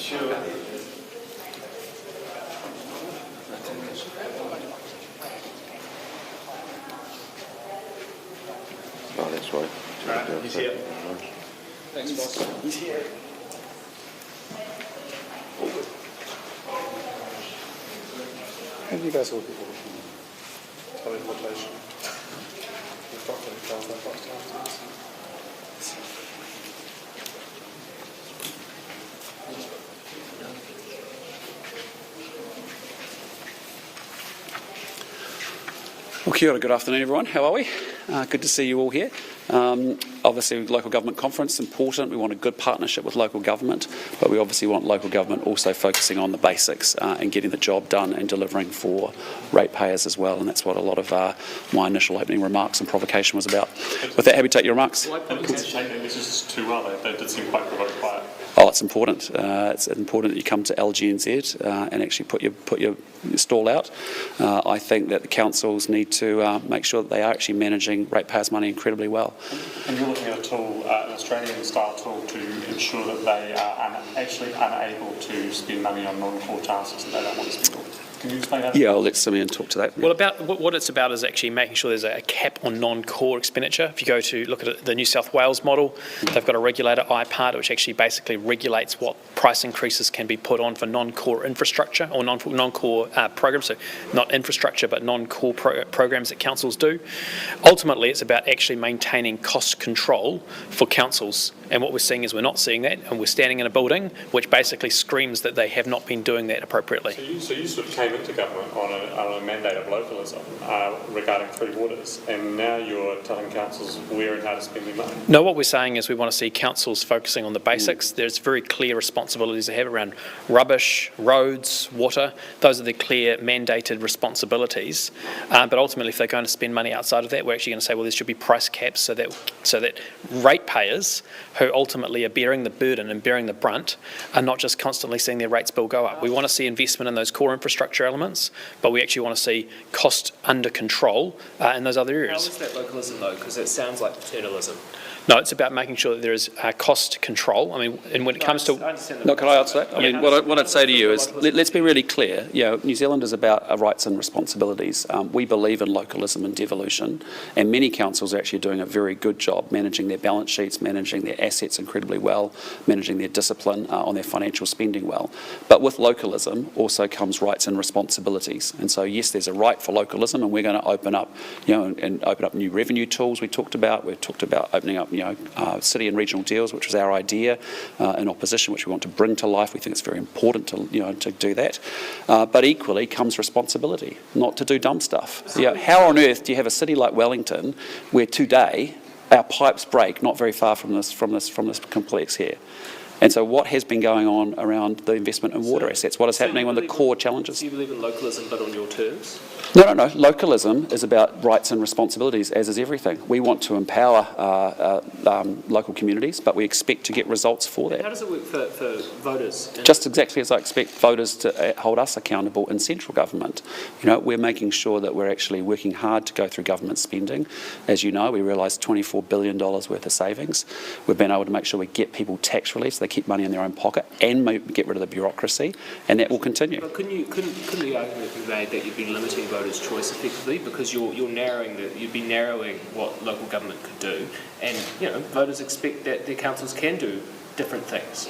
Oh, that's right. Right, he's here. Thanks, boss. He's here. Have you guys all before? Teleportation. We've got to tell that box afterwards. Well, kia ora, good afternoon everyone. How are we? Good to see you all here. Obviously, local government conference, important. We want a good partnership with local government, but we obviously want local government also focusing on the basics and getting the job done and delivering for ratepayers as well. And that's what a lot of my initial opening remarks and provocation was about. With that, happy to take your remarks. Well, I probably can't take that messages too well. They did seem quite provoked by it. Oh, it's important. It's important that you come to LGNZ and actually put your stall out. I think that the councils need to make sure that they are actually managing ratepayers' money incredibly well. And you're looking at a tool, an Australian-style tool, to ensure that they are actually unable to spend money on non-core tasks that they don't want to spend on. Can you explain that? Yeah, I'll let Simeon talk to that. Well, what it's about is actually making sure there's a cap on non-core expenditure. If you go to look at the New South Wales model, they've got a regulator, IPART, which actually basically regulates what price increases can be put on for non-core infrastructure or non-core programs, so not infrastructure but non-core programs that councils do. Ultimately, it's about actually maintaining cost control for councils. And what we're seeing is we're not seeing that, and we're standing in a building which basically screams that they have not been doing that appropriately. So you sort of came into government on a mandate of localism regarding Three Waters, and now you're telling councils where and how to spend their money. No, what we're saying is we want to see councils focusing on the basics. There's very clear responsibilities they have around rubbish, roads, water. Those are the clear mandated responsibilities. But ultimately, if they're going to spend money outside of that, we're actually going to say, well, there should be price caps so that ratepayers who ultimately are bearing the burden and bearing the brunt are not just constantly seeing their rates bill go up. We want to see investment in those core infrastructure elements, but we actually want to see cost under control in those other areas. How is that localism though? Because it sounds like paternalism. No, it's about making sure that there is cost control. I mean, and when it comes to... No, can I answer that? I mean, what I'd say to you is, let's be really clear. You know, New Zealand is about rights and responsibilities. We believe in localism and devolution, and many councils are actually doing a very good job managing their balance sheets, managing their assets incredibly well, managing their discipline on their financial spending well. But with localism also comes rights and responsibilities. And so, yes, there's a right for localism, and we're going to open up, and open up new revenue tools. We've talked about opening up, city and regional deals, which was our idea in opposition, which we want to bring to life. We think it's very important to do that. But equally comes responsibility, not to do dumb stuff. How on earth do you have a city like Wellington where today our pipes break not very far from this complex here? And so what has been going on around the investment in water assets? What is happening on the core challenges? Do you believe in localism but on your terms? No. Localism is about rights and responsibilities, as is everything. We want to empower local communities, but we expect to get results for that. How does it work for voters? Just exactly as I expect voters to hold us accountable in central government. We're making sure that we're actually working hard to go through government spending. As you know, we realised $24 billion worth of savings. We've been able to make sure we get people tax relief so they keep money in their own pocket and get rid of the bureaucracy, and that will continue. But couldn't the argument be made that you'd be limiting voters' choice effectively because you'd be narrowing what local government could do, and voters expect that their councils can do different things?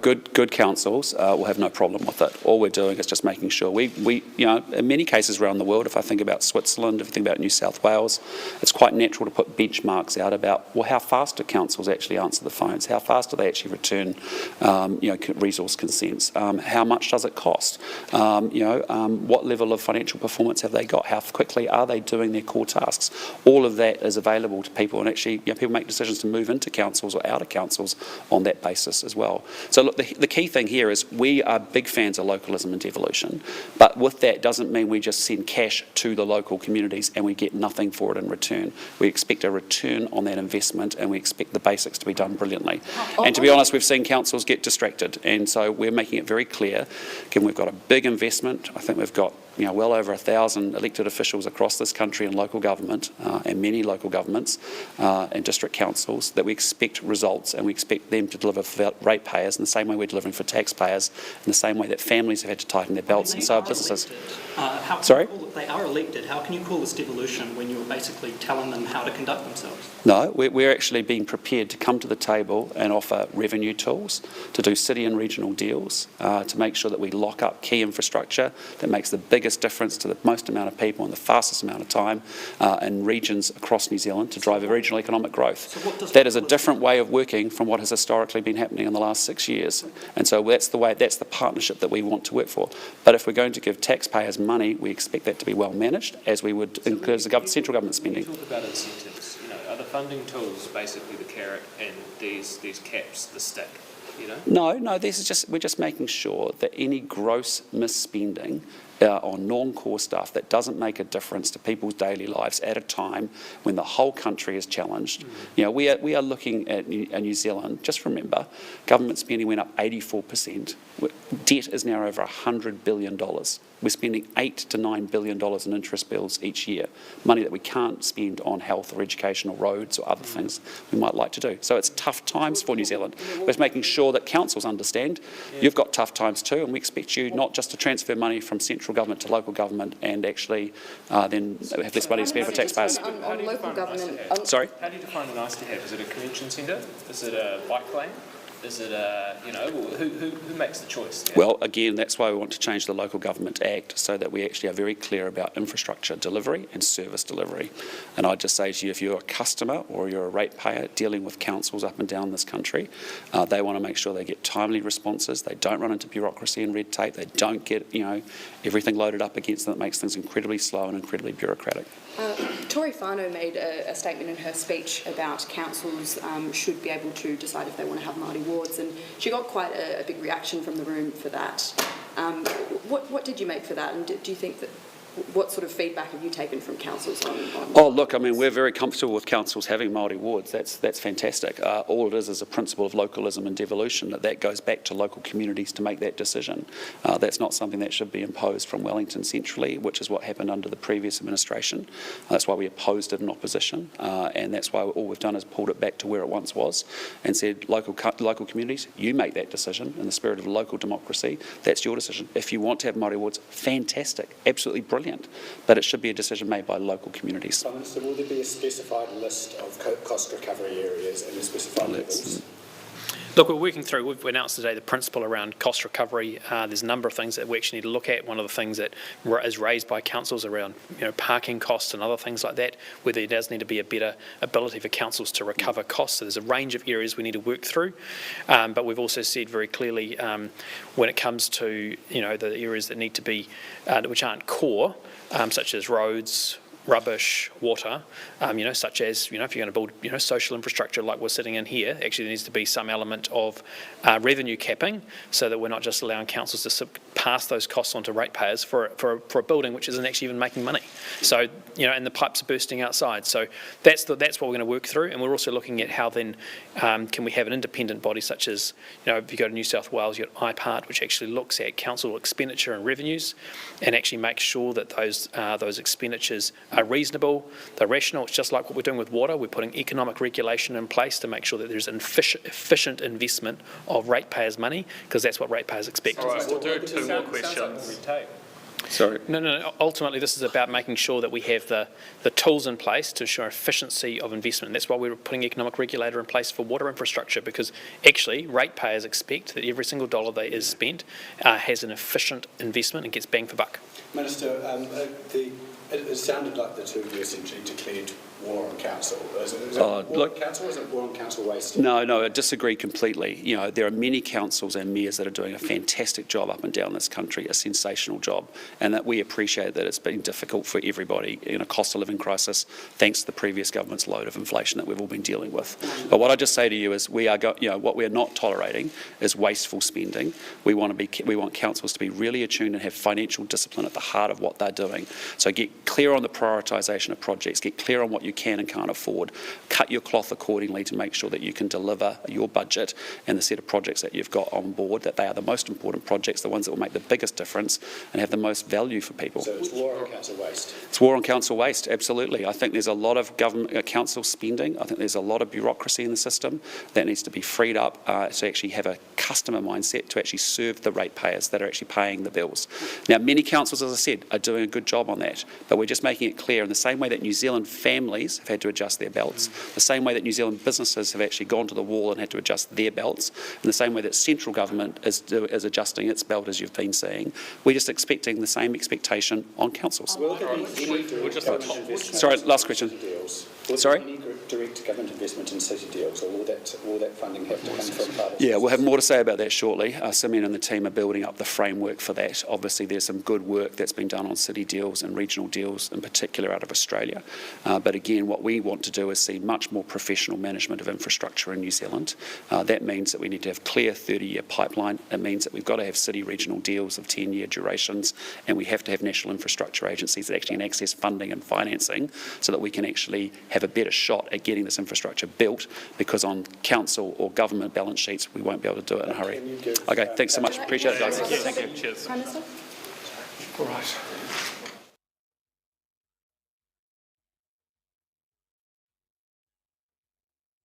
Good councils will have no problem with it. All we're doing is just making sure we in many cases around the world, if I think about Switzerland, if you think about New South Wales, it's quite natural to put benchmarks out about, well, how fast do councils actually answer the phones? How fast do they actually return resource consents? How much does it cost? What level of financial performance have they got? How quickly are they doing their core tasks? All of that is available to people, and actually people make decisions to move into councils or out of councils on that basis as well. So look, the key thing here is we are big fans of localism and devolution, but with that doesn't mean we just send cash to the local communities and we get nothing for it in return. We expect a return on that investment, and we expect the basics to be done brilliantly. And to be honest, we've seen councils get distracted, and so we're making it very clear, given we've got a big investment, I think we've got well over 1,000 elected officials across this country in local government and many local governments and district councils that we expect results, and we expect them to deliver for ratepayers in the same way we're delivering for taxpayers, in the same way that families have had to tighten their belts and so have businesses. Sorry? They are elected. How can you call this devolution when you're basically telling them how to conduct themselves? No, we're actually being prepared to come to the table and offer revenue tools, to do city and regional deals, to make sure that we lock up key infrastructure that makes the biggest difference to the most amount of people in the fastest amount of time in regions across New Zealand to drive regional economic growth. So that is a different way of working from what has historically been happening in the last 6 years. And so that's the partnership that we want to work for. But if we're going to give taxpayers money, we expect that to be well managed, as we would include the central government spending. Talk about incentives. Are the funding tools basically the carrot and these caps the stick? No, we're just making sure that any gross misspending on non-core stuff that doesn't make a difference to people's daily lives at a time when the whole country is challenged. We are looking at New Zealand. Just remember, government spending went up 84%. Debt is now over $100 billion. We're spending $8 to $9 billion in interest bills each year, money that we can't spend on health or education or roads or other things we might like to do. So it's tough times for New Zealand. We're just making sure that councils understand you've got tough times too, and we expect you not just to transfer money from central government to local government and actually then have less money to spend for taxpayers. On local government. Sorry? How do you define a nice to have? Is it a convention centre? Is it a bike lane? Is it who makes the choice there? Well, again, that's why we want to change the Local Government Act so that we actually are very clear about infrastructure delivery and service delivery. And I'd just say to you, if you're a customer or you're a ratepayer dealing with councils up and down this country, they want to make sure they get timely responses, they don't run into bureaucracy and red tape, they don't get everything loaded up against them that makes things incredibly slow and incredibly bureaucratic. Tori Whānau made a statement in her speech about councils should be able to decide if they want to have Māori wards, and she got quite a big reaction from the room for that. What did you make for that, and do you think that what sort of feedback have you taken from councils on Oh, look, I mean, we're very comfortable with councils having Māori wards. That's fantastic. All it is a principle of localism and devolution, that goes back to local communities to make that decision. That's not something that should be imposed from Wellington centrally, which is what happened under the previous administration. That's why we opposed it in opposition, and that's why all we've done is pulled it back to where it once was and said, local communities, you make that decision in the spirit of local democracy. That's your decision. If you want to have Māori wards, fantastic, absolutely brilliant. But it should be a decision made by local communities. Prime Minister, will there be a specified list of cost recovery areas and the specified levels? Look, we're working through, we've announced today the principle around cost recovery. There's a number of things that we actually need to look at. One of the things that is raised by councils around parking costs and other things like that, where there does need to be a better ability for councils to recover costs. So there's a range of areas we need to work through. But we've also said very clearly when it comes to the areas that need to be, which aren't core, such as roads, rubbish, water, such as, if you're going to build, social infrastructure like we're sitting in here, actually there needs to be some element of revenue capping so that we're not just allowing councils to pass those costs on to ratepayers for a building which isn't actually even making money. So, and the pipes are bursting outside. So that's what we're going to work through. And we're also looking at how then can we have an independent body such as, if you go to New South Wales, you've got IPART, which actually looks at council expenditure and revenues and actually makes sure that those expenditures are reasonable, they're rational. It's just like what we're doing with water. We're putting economic regulation in place to make sure that there's an efficient investment of ratepayers' money, because that's what ratepayers expect. All right, we'll do two more questions. Sorry. No. Ultimately, this is about making sure that we have the tools in place to ensure efficiency of investment. And that's why we're putting economic regulator in place for water infrastructure, because actually ratepayers expect that every single dollar that is spent has an efficient investment and gets bang for buck. Minister, it sounded like the two of you essentially declared war on council. Is it war on council, or is it war on council waste? No, I disagree completely. There are many councils and mayors that are doing a fantastic job up and down this country, a sensational job, and that we appreciate that it's been difficult for everybody in a cost of living crisis, thanks to the previous government's load of inflation that we've all been dealing with. But what I just say to you is what we're not tolerating is wasteful spending. We want councils to be really attuned and have financial discipline at the heart of what they're doing. So get clear on the prioritisation of projects, get clear on what you can and can't afford. Cut your cloth accordingly to make sure that you can deliver your budget and the set of projects that you've got on board, that they are the most important projects, the ones that will make the biggest difference and have the most value for people. So it's war on council waste? It's war on council waste, absolutely. I think there's a lot of government council spending. I think there's a lot of bureaucracy in the system that needs to be freed up to actually have a customer mindset to actually serve the ratepayers that are actually paying the bills. Now, many councils, as I said, are doing a good job on that, but we're just making it clear in the same way that New Zealand families have had to adjust their belts, the same way that New Zealand businesses have actually gone to the wall and had to adjust their belts, in the same way that central government is adjusting its belt, as you've been seeing, we're just expecting the same expectation on councils. Will there be any direct government investment? Sorry, last question. Deals? Will Sorry? there be any direct government investment in city deals, or will that funding have to come from private? Yeah, we'll have more to say about that shortly. Simeon and the team are building up the framework for that. Obviously, there's some good work that's been done on city deals and regional deals, in particular out of Australia. But again, what we want to do is see much more professional management of infrastructure in New Zealand. That means that we need to have clear 30-year pipeline. It means that we've got to have city regional deals of 10-year durations, and we have to have national infrastructure agencies that actually can access funding and financing so that we can actually have a better shot at getting this infrastructure built, because on council or government balance sheets, we won't be able to do it in a hurry. Okay, thanks so much. Appreciate it, guys. Thank you. Cheers. Prime Minister? All right.